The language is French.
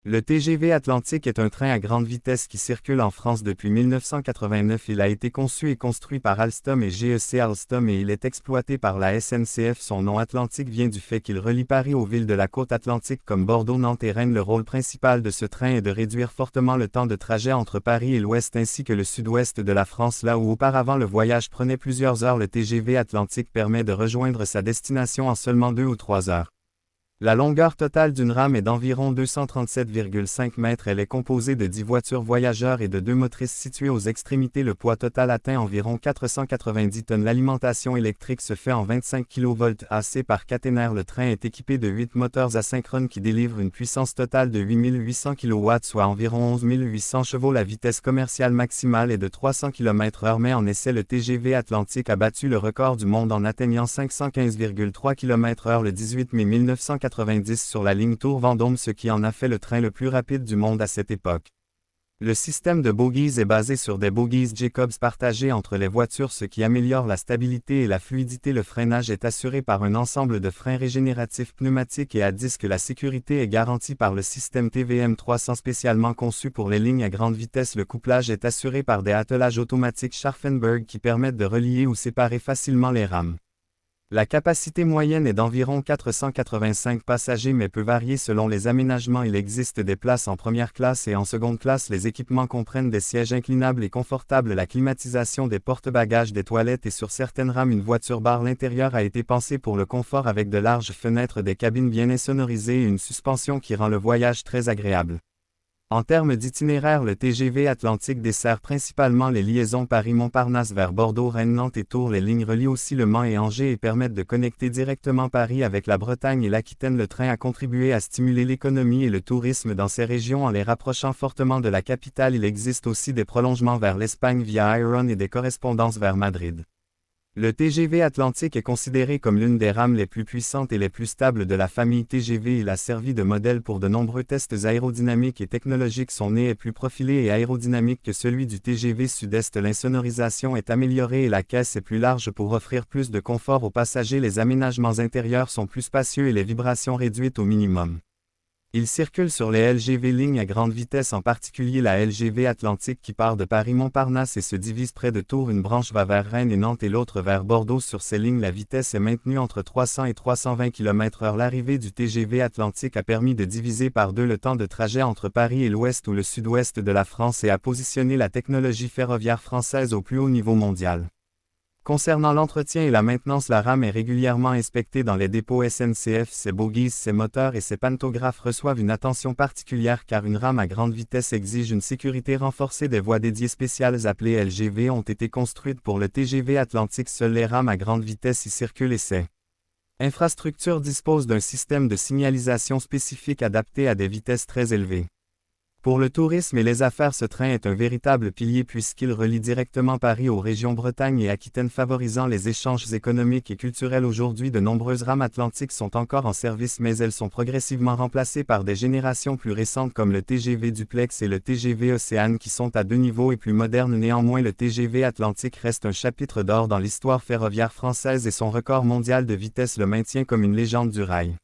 Le TGV Atlantique est un train à grande vitesse qui circule en France depuis 1989. Il a été conçu et construit par Alstom et GEC Alstom et il est exploité par la SNCF. Son nom Atlantique vient du fait qu'il relie Paris aux villes de la côte atlantique comme Bordeaux, Nantes et Rennes. Le rôle principal de ce train est de réduire fortement le temps de trajet entre Paris et l'ouest ainsi que le sud-ouest de la France. Là où auparavant le voyage prenait plusieurs heures, le TGV Atlantique permet de rejoindre sa destination en seulement 2 ou 3 heures. La longueur totale d'une rame est d'environ 237,5 mètres. Elle est composée de 10 voitures voyageurs et de 2 motrices situées aux extrémités. Le poids total atteint environ 490 tonnes. L'alimentation électrique se fait en 25 kV AC par caténaire. Le train est équipé de 8 moteurs asynchrones qui délivrent une puissance totale de 8800 kW, soit environ 11 800 chevaux. La vitesse commerciale maximale est de 300 km/h. Mais en essai, le TGV Atlantique a battu le record du monde en atteignant 515,3 km/h le 18 mai 1990 sur la ligne Tours-Vendôme, ce qui en a fait le train le plus rapide du monde à cette époque. Le système de bogies est basé sur des bogies Jacobs partagées entre les voitures, ce qui améliore la stabilité et la fluidité. Le freinage est assuré par un ensemble de freins régénératifs pneumatiques et à disque. La sécurité est garantie par le système TVM 300 spécialement conçu pour les lignes à grande vitesse. Le couplage est assuré par des attelages automatiques Scharfenberg qui permettent de relier ou séparer facilement les rames. La capacité moyenne est d'environ 485 passagers mais peut varier selon les aménagements. Il existe des places en première classe et en seconde classe. Les équipements comprennent des sièges inclinables et confortables, la climatisation des porte-bagages, des toilettes et sur certaines rames une voiture-bar. L'intérieur a été pensé pour le confort avec de larges fenêtres, des cabines bien insonorisées et une suspension qui rend le voyage très agréable. En termes d'itinéraire, le TGV Atlantique dessert principalement les liaisons Paris-Montparnasse vers Bordeaux, Rennes, Nantes et Tours. Les lignes relient aussi Le Mans et Angers et permettent de connecter directement Paris avec la Bretagne et l'Aquitaine. Le train a contribué à stimuler l'économie et le tourisme dans ces régions en les rapprochant fortement de la capitale. Il existe aussi des prolongements vers l'Espagne via Iron et des correspondances vers Madrid. Le TGV Atlantique est considéré comme l'une des rames les plus puissantes et les plus stables de la famille TGV. Il a servi de modèle pour de nombreux tests aérodynamiques et technologiques. Son nez est plus profilé et aérodynamique que celui du TGV Sud-Est. L'insonorisation est améliorée et la caisse est plus large pour offrir plus de confort aux passagers. Les aménagements intérieurs sont plus spacieux et les vibrations réduites au minimum. Il circule sur les LGV lignes à grande vitesse, en particulier la LGV Atlantique qui part de Paris-Montparnasse et se divise près de Tours. Une branche va vers Rennes et Nantes et l'autre vers Bordeaux. Sur ces lignes, la vitesse est maintenue entre 300 et 320 km/h. L'arrivée du TGV Atlantique a permis de diviser par 2 le temps de trajet entre Paris et l'ouest ou le sud-ouest de la France et a positionné la technologie ferroviaire française au plus haut niveau mondial. Concernant l'entretien et la maintenance, la rame est régulièrement inspectée dans les dépôts SNCF. Ses bogies, ses moteurs et ses pantographes reçoivent une attention particulière car une rame à grande vitesse exige une sécurité renforcée. Des voies dédiées spéciales appelées LGV ont été construites pour le TGV Atlantique. Seules les rames à grande vitesse y circulent et ces infrastructures disposent d'un système de signalisation spécifique adapté à des vitesses très élevées. Pour le tourisme et les affaires, ce train est un véritable pilier puisqu'il relie directement Paris aux régions Bretagne et Aquitaine, favorisant les échanges économiques et culturels. Aujourd'hui, de nombreuses rames atlantiques sont encore en service mais elles sont progressivement remplacées par des générations plus récentes comme le TGV Duplex et le TGV Océane qui sont à 2 niveaux et plus modernes. Néanmoins, le TGV Atlantique reste un chapitre d'or dans l'histoire ferroviaire française et son record mondial de vitesse le maintient comme une légende du rail.